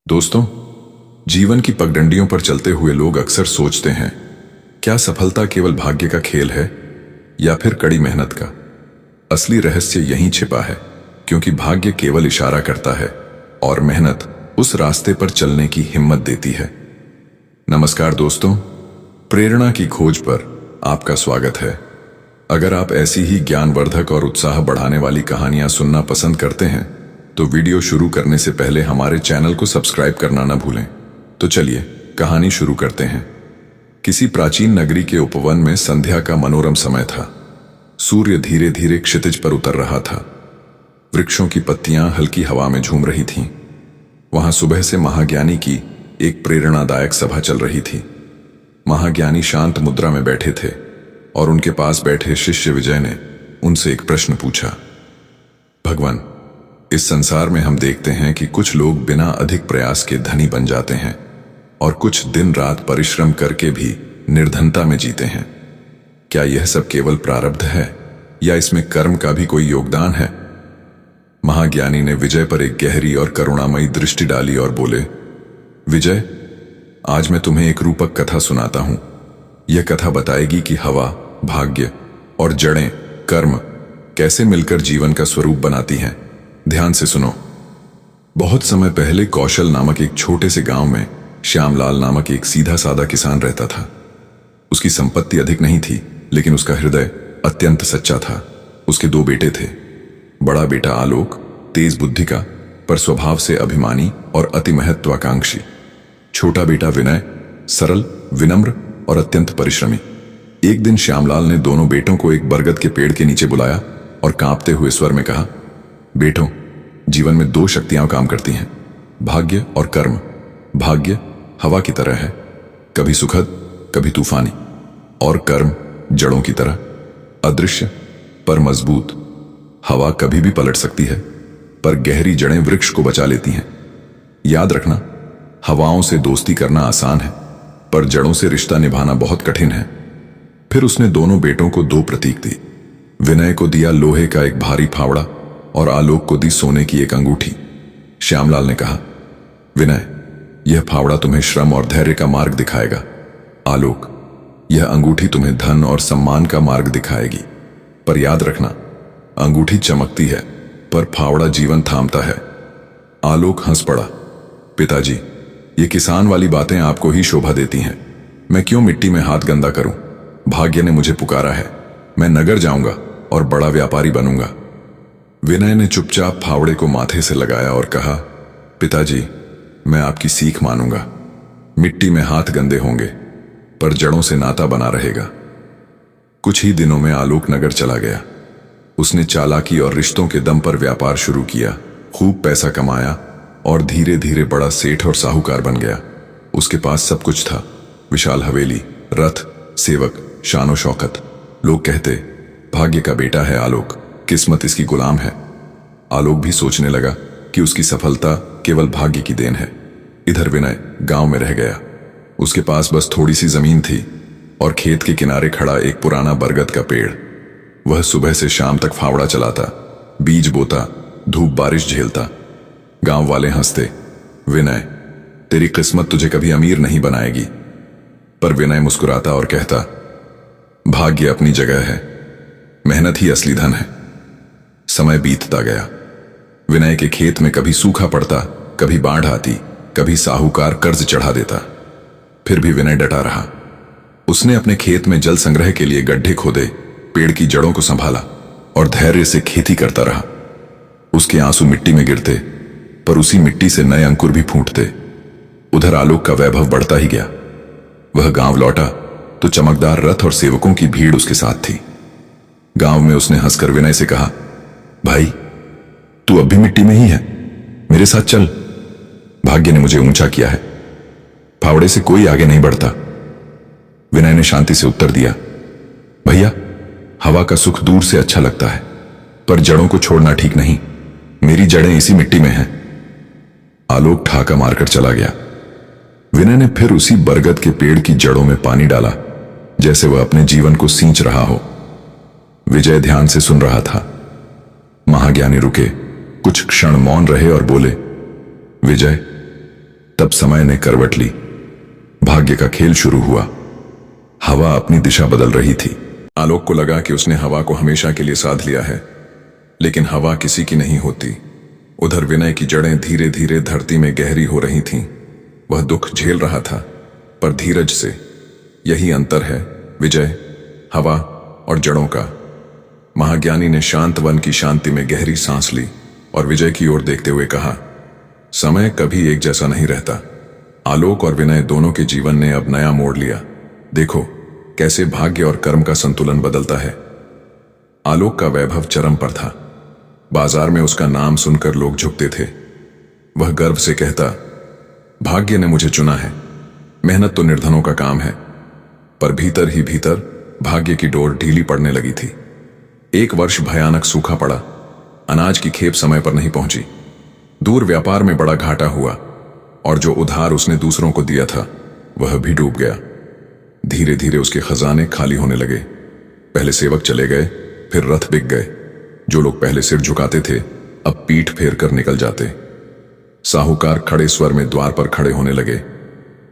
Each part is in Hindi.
दोस्तों, जीवन की पगडंडियों पर चलते हुए लोग अक्सर सोचते हैं, क्या सफलता केवल भाग्य का खेल है या फिर कड़ी मेहनत का? असली रहस्य यहीं छिपा है, क्योंकि भाग्य केवल इशारा करता है और मेहनत उस रास्ते पर चलने की हिम्मत देती है। नमस्कार दोस्तों, प्रेरणा की खोज पर आपका स्वागत है। अगर आप ऐसी ही ज्ञानवर्धक और उत्साह बढ़ाने वाली कहानियां सुनना पसंद करते हैं तो वीडियो शुरू करने से पहले हमारे चैनल को सब्सक्राइब करना न भूलें। तो चलिए कहानी शुरू करते हैं। किसी प्राचीन नगरी के उपवन में संध्या का मनोरम समय था। सूर्य धीरे धीरे क्षितिज पर उतर रहा था। वृक्षों की पत्तियां हल्की हवा में झूम रही थीं। वहां सुबह से महाज्ञानी की एक प्रेरणादायक सभा चल रही थी। महाज्ञानी शांत मुद्रा में बैठे थे और उनके पास बैठे शिष्य विजय ने उनसे एक प्रश्न पूछा। भगवान, इस संसार में हम देखते हैं कि कुछ लोग बिना अधिक प्रयास के धनी बन जाते हैं और कुछ दिन रात परिश्रम करके भी निर्धनता में जीते हैं। क्या यह सब केवल प्रारब्ध है या इसमें कर्म का भी कोई योगदान है? महाज्ञानी ने विजय पर एक गहरी और करुणामयी दृष्टि डाली और बोले, विजय, आज मैं तुम्हें एक रूपक कथा सुनाता हूं। यह कथा बताएगी कि हवा, भाग्य और जड़ें, कर्म कैसे मिलकर जीवन का स्वरूप बनाती हैं। ध्यान से सुनो। बहुत समय पहले कौशल नामक एक छोटे से गांव में श्यामलाल नामक एक सीधा साधा किसान रहता था। उसकी संपत्ति अधिक नहीं थी, लेकिन उसका हृदय अत्यंत सच्चा था। उसके दो बेटे थे। बड़ा बेटा आलोक तेज बुद्धि का, पर स्वभाव से अभिमानी और अति महत्वाकांक्षी। छोटा बेटा विनय सरल, विनम्र और अत्यंत परिश्रमी। एक दिन श्यामलाल ने दोनों बेटों को एक बरगद के पेड़ के नीचे बुलाया और कांपते हुए स्वर में कहा, बेटों, जीवन में दो शक्तियां काम करती हैं, भाग्य और कर्म। भाग्य हवा की तरह है, कभी सुखद कभी तूफानी, और कर्म जड़ों की तरह, अदृश्य पर मजबूत। हवा कभी भी पलट सकती है, पर गहरी जड़ें वृक्ष को बचा लेती हैं। याद रखना, हवाओं से दोस्ती करना आसान है, पर जड़ों से रिश्ता निभाना बहुत कठिन है। फिर उसने दोनों बेटों को दो प्रतीक दी। विनय को दिया लोहे का एक भारी फावड़ा और आलोक को दी सोने की एक अंगूठी। श्यामलाल ने कहा, विनय, यह फावड़ा तुम्हें श्रम और धैर्य का मार्ग दिखाएगा। आलोक, यह अंगूठी तुम्हें धन और सम्मान का मार्ग दिखाएगी। पर याद रखना, अंगूठी चमकती है पर फावड़ा जीवन थामता है। आलोक हंस पड़ा, पिताजी, ये किसान वाली बातें आपको ही शोभा देती हैं। मैं क्यों मिट्टी में हाथ गंदा करूं? भाग्य ने मुझे पुकारा है। मैं नगर जाऊंगा और बड़ा व्यापारी बनूंगा। विनय ने चुपचाप फावड़े को माथे से लगाया और कहा, पिताजी, मैं आपकी सीख मानूंगा। मिट्टी में हाथ गंदे होंगे, पर जड़ों से नाता बना रहेगा। कुछ ही दिनों में आलोक नगर चला गया। उसने चालाकी और रिश्तों के दम पर व्यापार शुरू किया, खूब पैसा कमाया और धीरे धीरे बड़ा सेठ और साहूकार बन गया। उसके पास सब कुछ था, विशाल हवेली, रथ, सेवक, शानो शौकत। लोग कहते, भाग्य का बेटा है आलोक, किस्मत इसकी गुलाम है। आलोक भी सोचने लगा कि उसकी सफलता केवल भाग्य की देन है। इधर विनय गांव में रह गया। उसके पास बस थोड़ी सी जमीन थी और खेत के किनारे खड़ा एक पुराना बरगद का पेड़। वह सुबह से शाम तक फावड़ा चलाता, बीज बोता, धूप बारिश झेलता। गांव वाले हंसते, विनय, तेरी किस्मत तुझे कभी अमीर नहीं बनाएगी। पर विनय मुस्कुराता और कहता, भाग्य अपनी जगह है, मेहनत ही असली धन है। समय बीतता गया। विनय के खेत में कभी सूखा पड़ता, कभी बाढ़ आती, कभी साहूकार कर्ज चढ़ा देता। फिर भी विनय डटा रहा। उसने अपने खेत में जल संग्रह के लिए गड्ढे खोदे, पेड़ की जड़ों को संभाला और धैर्य से खेती करता रहा। उसके आंसू मिट्टी में गिरते, पर उसी मिट्टी से नए अंकुर भी फूटते। उधर आलोक का वैभव बढ़ता ही गया। वह गांव लौटा तो चमकदार रथ और सेवकों की भीड़ उसके साथ थी। गांव में उसने हंसकर विनय से कहा, भाई, तू अब भी मिट्टी में ही है, मेरे साथ चल। भाग्य ने मुझे ऊंचा किया है, फावड़े से कोई आगे नहीं बढ़ता। विनय ने शांति से उत्तर दिया, भैया, हवा का सुख दूर से अच्छा लगता है, पर जड़ों को छोड़ना ठीक नहीं। मेरी जड़ें इसी मिट्टी में हैं। आलोक ठाका मारकर चला गया। विनय ने फिर उसी बरगद के पेड़ की जड़ों में पानी डाला, जैसे वह अपने जीवन को सींच रहा हो। विजय ध्यान से सुन रहा था। महाज्ञानी रुके, कुछ क्षण मौन रहे और बोले, विजय, तब समय ने करवट ली। भाग्य का खेल शुरू हुआ। हवा अपनी दिशा बदल रही थी। आलोक को लगा कि उसने हवा को हमेशा के लिए साध लिया है, लेकिन हवा किसी की नहीं होती। उधर विनय की जड़ें धीरे धीरे धरती में गहरी हो रही थीं। वह दुख झेल रहा था, पर धीरज से। यही अंतर है विजय, हवा और जड़ों का। महाज्ञानी ने शांत वन की शांति में गहरी सांस ली और विजय की ओर देखते हुए कहा, समय कभी एक जैसा नहीं रहता। आलोक और विनय दोनों के जीवन ने अब नया मोड़ लिया। देखो कैसे भाग्य और कर्म का संतुलन बदलता है। आलोक का वैभव चरम पर था। बाजार में उसका नाम सुनकर लोग झुकते थे। वह गर्व से कहता, भाग्य ने मुझे चुना है। मेहनत तो निर्धनों का काम है। पर भीतर ही भीतर भाग्य की डोर ढीली पड़ने लगी थी। एक वर्ष भयानक सूखा पड़ा। अनाज की खेप समय पर नहीं पहुंची। दूर व्यापार में बड़ा घाटा हुआ और जो उधार उसने दूसरों को दिया था वह भी डूब गया। धीरे धीरे उसके खजाने खाली होने लगे। पहले सेवक चले गए, फिर रथ बिक गए। जो लोग पहले सिर झुकाते थे अब पीठ फेर कर निकल जाते। साहूकार खड़े स्वर में द्वार पर खड़े होने लगे।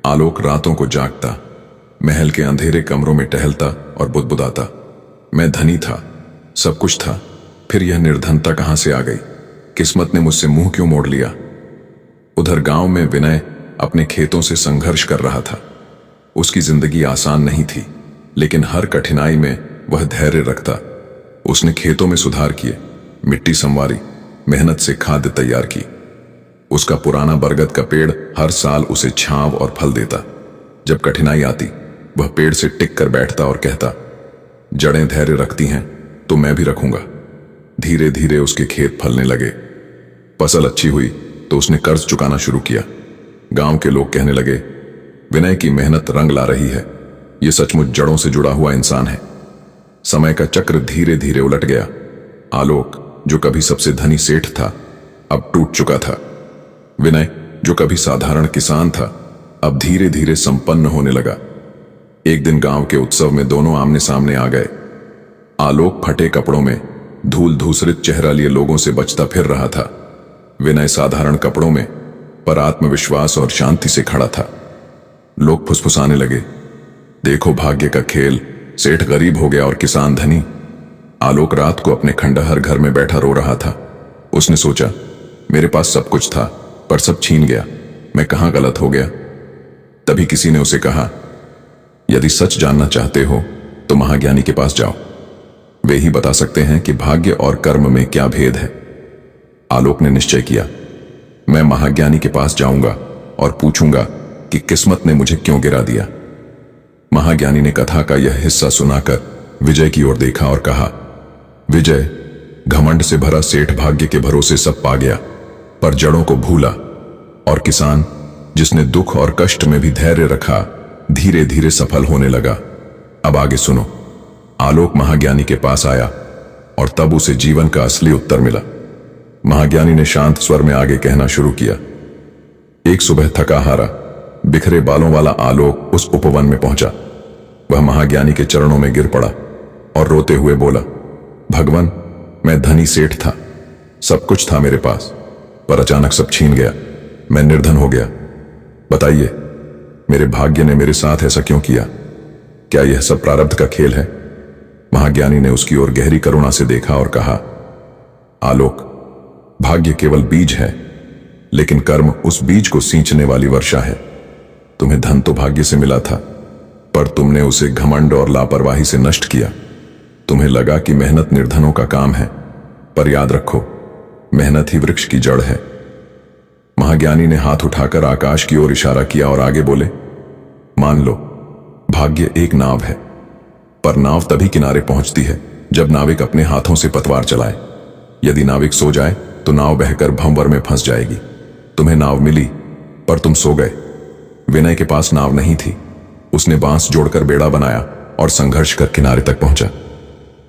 आलोक रातों को जागता, महल के अंधेरे कमरों में टहलता और बुदबुदाता, मैं धनी था, सब कुछ था, फिर यह निर्धनता कहां से आ गई? किस्मत ने मुझसे मुंह क्यों मोड़ लिया? उधर गांव में विनय अपने खेतों से संघर्ष कर रहा था। उसकी जिंदगी आसान नहीं थी, लेकिन हर कठिनाई में वह धैर्य रखता। उसने खेतों में सुधार किए, मिट्टी संवारी, मेहनत से खाद्य तैयार की। उसका पुराना बरगद का पेड़ हर साल उसे छांव और फल देता। जब कठिनाई आती वह पेड़ से टिक कर बैठता और कहता, जड़ें धैर्य रखती हैं तो मैं भी रखूंगा। धीरे धीरे उसके खेत फलने लगे। फसल अच्छी हुई तो उसने कर्ज चुकाना शुरू किया। गांव के लोग कहने लगे, विनय की मेहनत रंग ला रही है, ये सचमुच जड़ों से जुड़ा हुआ इंसान है। समय का चक्र धीरे धीरे उलट गया। आलोक जो कभी सबसे धनी सेठ था अब टूट चुका था। विनय जो कभी साधारण किसान था अब धीरे धीरे संपन्न होने लगा। एक दिन गांव के उत्सव में दोनों आमने सामने आ गए। आलोक फटे कपड़ों में धूल धूसरित चेहरा लिए लोगों से बचता फिर रहा था। विनय साधारण कपड़ों में पर आत्मविश्वास और शांति से खड़ा था। लोग फुसफुसाने लगे, देखो भाग्य का खेल, सेठ गरीब हो गया और किसान धनी। आलोक रात को अपने खंडहर घर में बैठा रो रहा था। उसने सोचा, मेरे पास सब कुछ था पर सब छीन गया, मैं कहां गलत हो गया? तभी किसी ने उसे कहा, यदि सच जानना चाहते हो तो महाज्ञानी के पास जाओ, वे ही बता सकते हैं कि भाग्य और कर्म में क्या भेद है। आलोक ने निश्चय किया, मैं महाज्ञानी के पास जाऊंगा और पूछूंगा कि किस्मत ने मुझे क्यों गिरा दिया। महाज्ञानी ने कथा का यह हिस्सा सुनाकर विजय की ओर देखा और कहा, विजय, घमंड से भरा सेठ भाग्य के भरोसे सब पा गया पर जड़ों को भूला, और किसान जिसने दुख और कष्ट में भी धैर्य रखा धीरे धीरे सफल होने लगा। अब आगे सुनो। आलोक महाज्ञानी के पास आया और तब उसे जीवन का असली उत्तर मिला। महाज्ञानी ने शांत स्वर में आगे कहना शुरू किया। एक सुबह थका हारा बिखरे बालों वाला आलोक उस उपवन में पहुंचा। वह महाज्ञानी के चरणों में गिर पड़ा और रोते हुए बोला, भगवान, मैं धनी सेठ था, सब कुछ था मेरे पास, पर अचानक सब छीन गया, मैं निर्धन हो गया। बताइए, मेरे भाग्य ने मेरे साथ ऐसा क्यों किया? क्या यह सब प्रारब्ध का खेल है? महाज्ञानी ने उसकी ओर गहरी करुणा से देखा और कहा, आलोक, भाग्य केवल बीज है, लेकिन कर्म उस बीज को सींचने वाली वर्षा है। तुम्हें धन तो भाग्य से मिला था, पर तुमने उसे घमंड और लापरवाही से नष्ट किया। तुम्हें लगा कि मेहनत निर्धनों का काम है, पर याद रखो, मेहनत ही वृक्ष की जड़ है। महाज्ञानी ने हाथ उठाकर आकाश की ओर इशारा किया और आगे बोले, मान लो, भाग्य एक नाव है, पर नाव तभी किनारे पहुंचती है जब नाविक अपने हाथों से पतवार चलाए। यदि नाविक सो जाए तो नाव बहकर भंवर में फंस जाएगी। तुम्हें नाव मिली, पर तुम सो गए। विनय के पास नाव नहीं थी। उसने बांस जोड़कर बेड़ा बनाया और संघर्ष कर किनारे तक पहुंचा।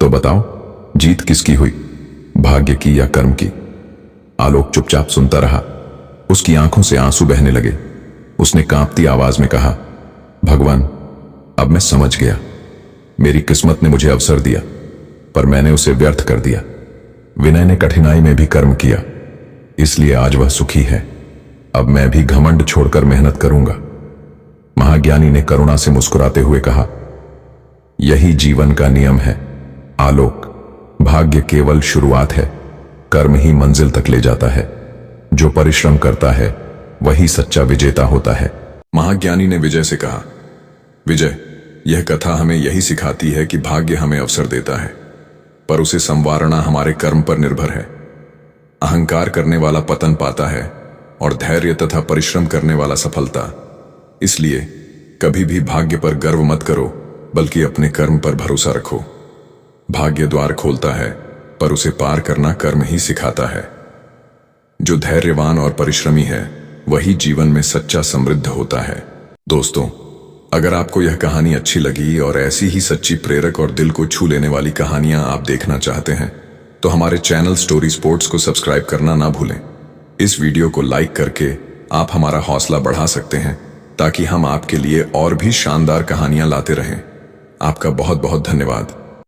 तो बताओ, जीत किसकी हुई, भाग्य की या कर्म की? आलोक चुपचाप सुनता रहा। उसकी आंखों से आंसू बहने लगे। उसने कांपती आवाज में कहा, भगवान, अब मैं समझ गया। मेरी किस्मत ने मुझे अवसर दिया, पर मैंने उसे व्यर्थ कर दिया। विनय ने कठिनाई में भी कर्म किया, इसलिए आज वह सुखी है। अब मैं भी घमंड छोड़कर मेहनत करूंगा। महाज्ञानी ने करुणा से मुस्कुराते हुए कहा, यही जीवन का नियम है आलोक। भाग्य केवल शुरुआत है, कर्म ही मंजिल तक ले जाता है। जो परिश्रम करता है वही सच्चा विजेता होता है। महाज्ञानी ने विजय से कहा, विजय, यह कथा हमें यही सिखाती है कि भाग्य हमें अवसर देता है, पर उसे संवारना हमारे कर्म पर निर्भर है। अहंकार करने वाला पतन पाता है और धैर्य तथा परिश्रम करने वाला सफलता। इसलिए कभी भी भाग्य पर गर्व मत करो, बल्कि अपने कर्म पर भरोसा रखो। भाग्य द्वार खोलता है, पर उसे पार करना कर्म ही सिखाता है। जो धैर्यवान और परिश्रमी है वही जीवन में सच्चा समृद्ध होता है। दोस्तों, अगर आपको यह कहानी अच्छी लगी और ऐसी ही सच्ची, प्रेरक और दिल को छू लेने वाली कहानियां आप देखना चाहते हैं तो हमारे चैनल स्टोरी स्पोर्ट्स को सब्सक्राइब करना ना भूलें। इस वीडियो को लाइक करके आप हमारा हौसला बढ़ा सकते हैं, ताकि हम आपके लिए और भी शानदार कहानियां लाते रहें। आपका बहुत बहुत धन्यवाद।